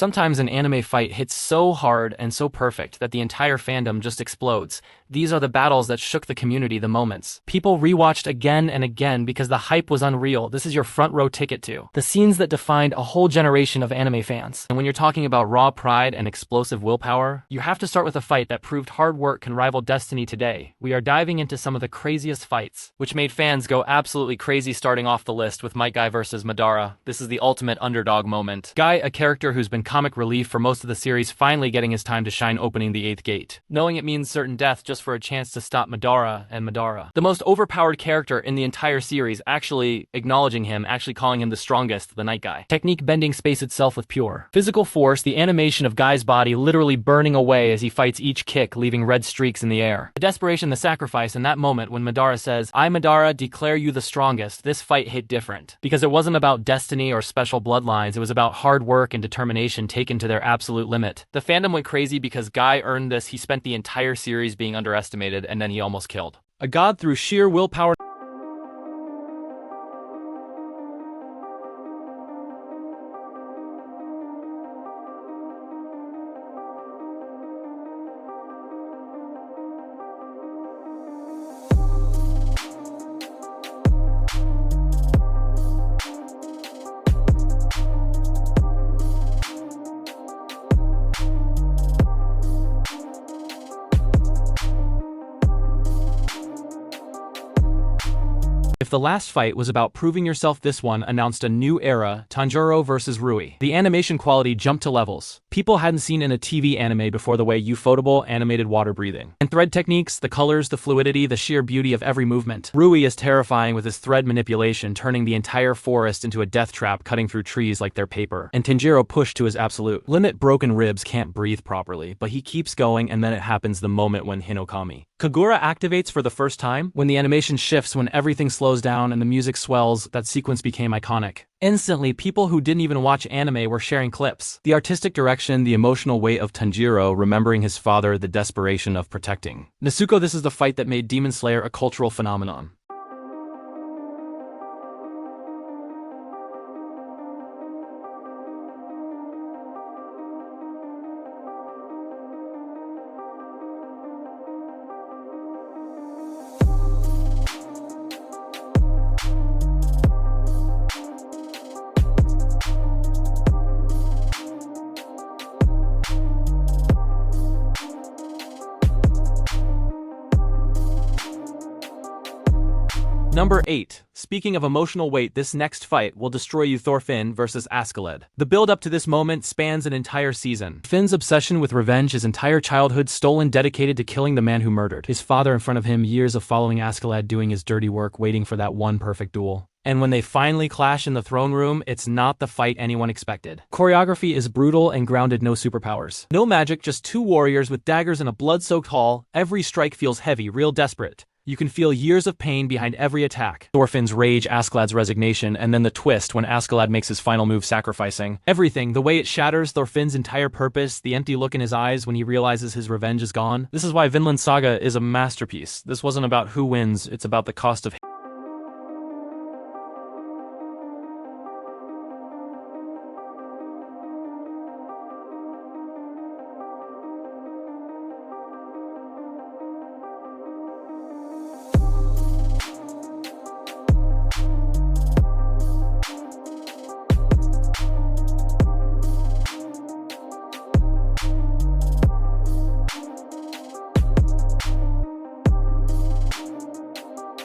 Sometimes an anime fight hits so hard and so perfect that the entire fandom just explodes. These are the battles that shook the community the moments. People rewatched again and again because the hype was unreal. This is your front row ticket to the scenes that defined a whole generation of anime fans. And when you're talking about raw pride and explosive willpower, you have to start with a fight that proved hard work can rival destiny today. We are diving into some of the craziest fights, which made fans go absolutely crazy, starting off the list with Might Guy versus Madara. This is the ultimate underdog moment. Guy, a character who's been comic relief for most of the series, finally getting his time to shine opening the 8th gate, knowing it means certain death just for a chance to stop Madara and Madara, the most overpowered character in the entire series, actually acknowledging him, actually calling him the strongest, the Night Guy. Technique bending space itself with pure physical force, the animation of Guy's body literally burning away as he fights each kick, leaving red streaks in the air. The desperation, the sacrifice in that moment when Madara says, "I, Madara, declare you the strongest." This fight hit different because it wasn't about destiny or special bloodlines. It was about hard work and determination taken to their absolute limit. The fandom went crazy because Guy earned this. He spent the entire series being underestimated, and then he almost killed a god through sheer willpower. If the last fight was about proving yourself, this one announced a new era, Tanjiro vs. Rui. The animation quality jumped to levels people hadn't seen in a TV anime before, the way ufotable animated water breathing. And thread techniques, the colors, the fluidity, the sheer beauty of every movement. Rui is terrifying with his thread manipulation, turning the entire forest into a death trap, cutting through trees like they're paper. And Tanjiro pushed to his absolute limit. Broken ribs, can't breathe properly, but he keeps going, and then it happens, the moment when Hinokami Kagura activates for the first time, when the animation shifts, when everything slows down and the music swells. That sequence became iconic. Instantly, people who didn't even watch anime were sharing clips. The artistic direction, the emotional weight of Tanjiro remembering his father, the desperation of protecting Nezuko. This is the fight that made Demon Slayer a cultural phenomenon. Number 8. Speaking of emotional weight, this next fight will destroy you. Thorfinn vs. Askeladd. The build-up to this moment spans an entire season. Finn's obsession with revenge, his entire childhood stolen, dedicated to killing the man who murdered his father in front of him, years of following Askeladd, doing his dirty work, waiting for that one perfect duel. And when they finally clash in the throne room, it's not the fight anyone expected. Choreography is brutal and grounded, no superpowers. No magic, just two warriors with daggers in a blood-soaked hall. Every strike feels heavy, real desperate. You can feel years of pain behind every attack. Thorfinn's rage, Askeladd's resignation, and then the twist when Askeladd makes his final move, sacrificing everything. The way it shatters Thorfinn's entire purpose, the empty look in his eyes when he realizes his revenge is gone. This is why Vinland Saga is a masterpiece. This wasn't about who wins, it's about the cost of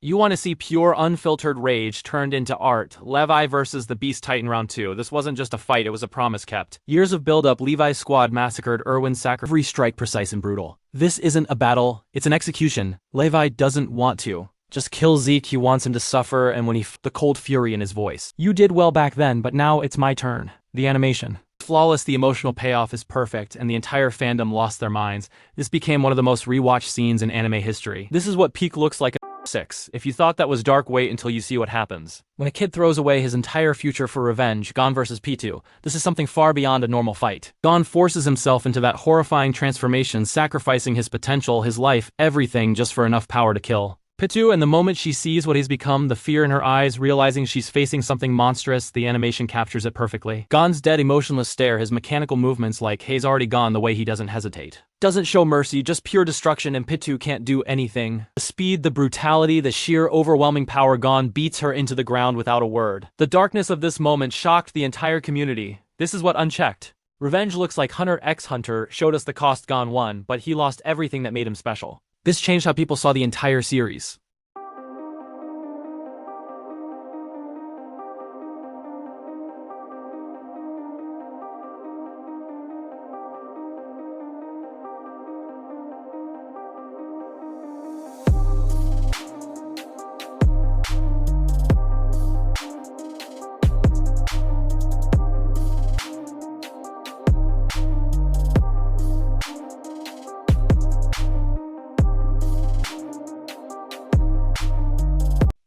You want to see pure, unfiltered rage turned into art. Levi versus the Beast Titan Round 2. This wasn't just a fight, it was a promise kept. Years of build-up, Levi's squad massacred Erwin's sacrifice. Every strike precise and brutal. This isn't a battle, it's an execution. Levi doesn't want to just kill Zeke, he wants him to suffer, and when the cold fury in his voice. You did well back then, but now it's my turn. The animation. Flawless, the emotional payoff is perfect, and the entire fandom lost their minds. This became one of the most rewatched scenes in anime history. This is what peak looks like. 6. If you thought that was dark, wait until you see what happens. When a kid throws away his entire future for revenge, Gon vs. Pitou, this is something far beyond a normal fight. Gon forces himself into that horrifying transformation, sacrificing his potential, his life, everything just for enough power to kill Pitu, and the moment she sees what he's become, the fear in her eyes, realizing she's facing something monstrous, the animation captures it perfectly. Gon's dead, emotionless stare, his mechanical movements like he's already gone, the way he doesn't hesitate. Doesn't show mercy, just pure destruction, and Pitu can't do anything. The speed, the brutality, the sheer overwhelming power, Gon beats her into the ground without a word. The darkness of this moment shocked the entire community. This is what unchecked. Revenge looks like Hunter x Hunter showed us the cost Gon won, but he lost everything that made him special. This changed how people saw the entire series.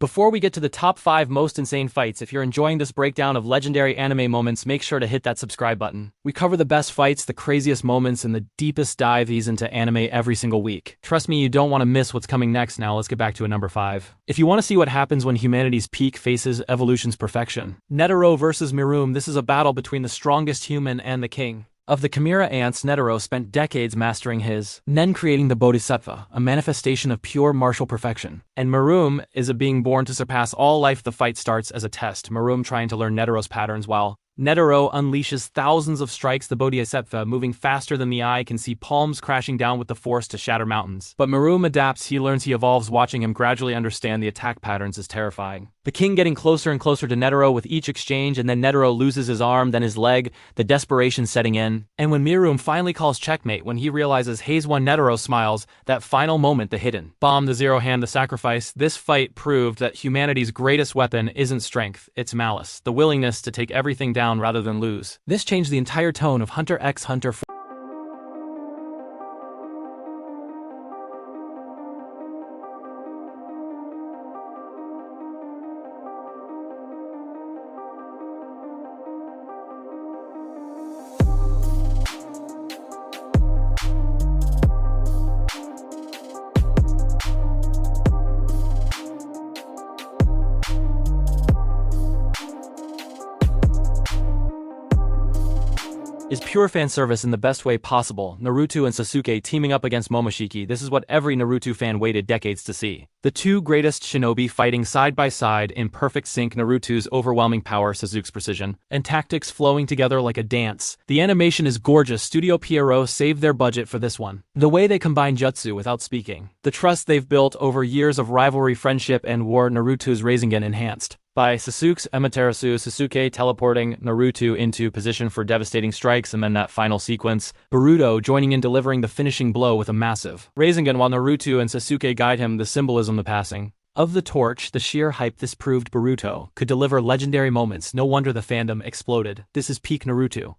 Before we get to the top 5 most insane fights, if you're enjoying this breakdown of legendary anime moments, make sure to hit that subscribe button. We cover the best fights, the craziest moments, and the deepest dives into anime every single week. Trust me, you don't want to miss what's coming next. Now let's get back to a number 5. If you want to see what happens when humanity's peak faces evolution's perfection. Netero versus Mirume, this is a battle between the strongest human and the king. Of the Chimera ants, Netero spent decades mastering his Nen, creating the Bodhisattva, a manifestation of pure martial perfection. And Mirume is a being born to surpass all life. The fight starts as a test, Mirume trying to learn Netero's patterns while Netero unleashes thousands of strikes, the Bodhisattva moving faster than the eye can see palms crashing down with the force to shatter mountains. But Mirume adapts, he learns, he evolves, watching him gradually understand the attack patterns is terrifying. The king getting closer and closer to Netero with each exchange, and then Netero loses his arm, then his leg, the desperation setting in. And when Mirume finally calls checkmate, when he realizes Hayes won, Netero smiles, that final moment, the hidden bomb, the zero hand, the sacrifice. This fight proved that humanity's greatest weapon isn't strength, it's malice, the willingness to take everything down rather than lose. This changed the entire tone of Hunter x Hunter. Is pure fan service in the best way possible. Naruto and Sasuke teaming up against Momoshiki. This is what every Naruto fan waited decades to see. The two greatest shinobi fighting side by side in perfect sync, Naruto's overwhelming power, Sasuke's precision, and tactics flowing together like a dance. The animation is gorgeous. Studio Pierrot saved their budget for this one. The way they combine jutsu without speaking. The trust they've built over years of rivalry, friendship, and war, Naruto's Rasengan enhanced by Sasuke's Amaterasu, Sasuke teleporting Naruto into position for devastating strikes, and then that final sequence, Boruto joining in, delivering the finishing blow with a massive Rasengan while Naruto and Sasuke guide him, the symbolism, the passing of the torch, the sheer hype this proved Boruto could deliver legendary moments. No wonder the fandom exploded. This is peak Naruto.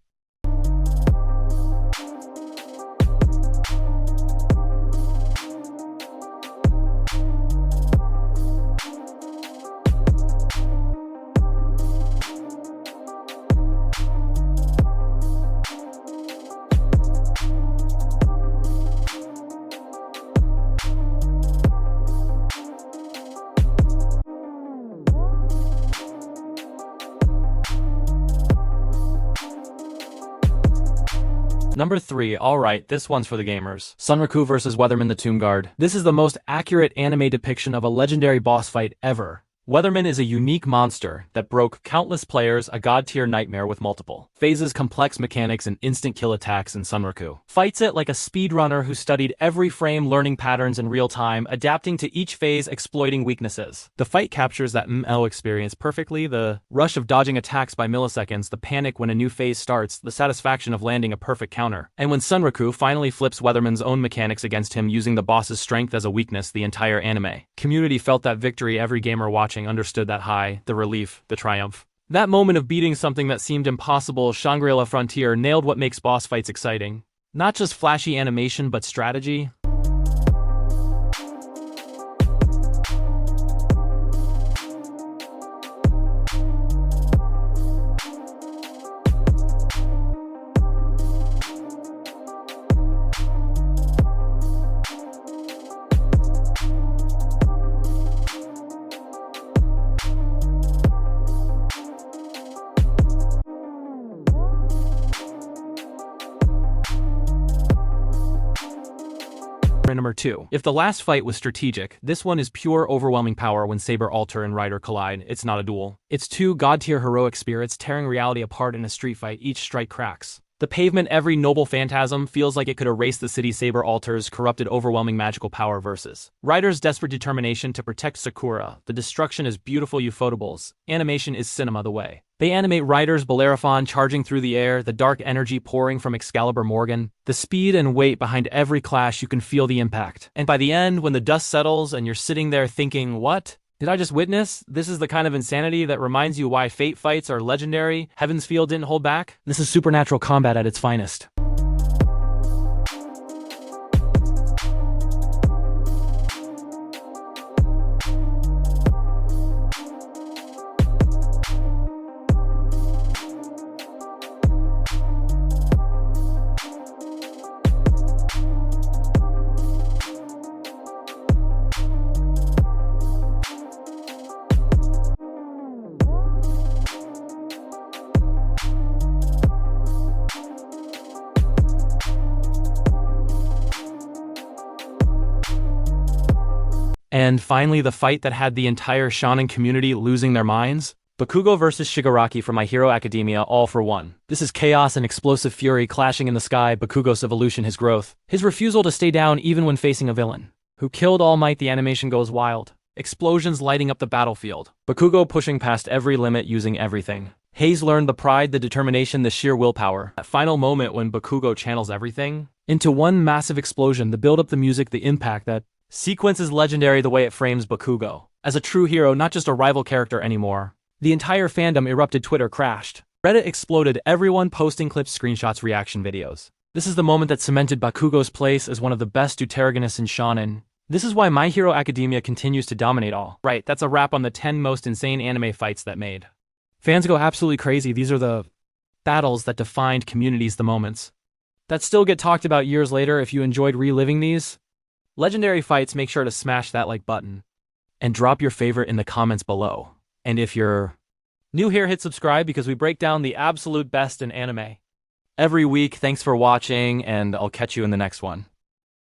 Number 3, alright, this one's for the gamers. Sunraku vs. Weatherman the Tomb Guard. This is the most accurate anime depiction of a legendary boss fight ever. Weatherman is a unique monster that broke countless players, a god-tier nightmare with multiple phases, complex mechanics, and instant kill attacks. In Sunraku fights it like a speedrunner who studied every frame, learning patterns in real time, adapting to each phase, exploiting weaknesses. The fight captures that ML experience perfectly, the rush of dodging attacks by milliseconds, the panic when a new phase starts, the satisfaction of landing a perfect counter. And when Sunraku finally flips Weatherman's own mechanics against him, using the boss's strength as a weakness, the entire anime community felt that victory. Every gamer watching understood that high, the relief, the triumph. That moment of beating something that seemed impossible. Shangri-La Frontier nailed what makes boss fights exciting. Not just flashy animation, but strategy. number 2. If the last fight was strategic, this one is pure overwhelming power when Saber Alter and Rider collide. It's not a duel. It's two god-tier heroic spirits tearing reality apart in a street fight. Each strike cracks the pavement. Every noble phantasm feels like it could erase the city. Saber Alter's corrupted, overwhelming magical power versus Rider's desperate determination to protect Sakura. The destruction is beautiful. Ufotables. Animation is cinema the way they animate Rider's Bellerophon charging through the air, the dark energy pouring from Excalibur Morgan. The speed and weight behind every clash, you can feel the impact. And by the end, when the dust settles and you're sitting there thinking, what did I just witness? This is the kind of insanity that reminds you why Fate fights are legendary. Heaven's Feel didn't hold back. This is supernatural combat at its finest. And finally, the fight that had the entire shonen community losing their minds. Bakugo vs Shigaraki from My Hero Academia, all for one. This is chaos and explosive fury clashing in the sky. Bakugo's evolution, his growth, his refusal to stay down even when facing a villain who killed All Might. The animation goes wild. Explosions lighting up the battlefield. Bakugo pushing past every limit, using everything. Hayes learned the pride, the determination, the sheer willpower. That final moment when Bakugo channels everything into one massive explosion, the build-up, the music, the impact. That sequence is legendary, the way it frames Bakugo as a true hero, not just a rival character anymore. The entire fandom erupted, Twitter crashed. Reddit exploded, everyone posting clips, screenshots, reaction videos. This is the moment that cemented Bakugo's place as one of the best deuteragonists in shonen. This is why My Hero Academia continues to dominate all. Right, that's a wrap on the 10 most insane anime fights that made fans go absolutely crazy. These are the battles that defined communities, the moments that still get talked about years later. If you enjoyed reliving these legendary fights, make sure to smash that like button and drop your favorite in the comments below. And if you're new here, hit subscribe because we break down the absolute best in anime every week. Thanks for watching, and I'll catch you in the next one.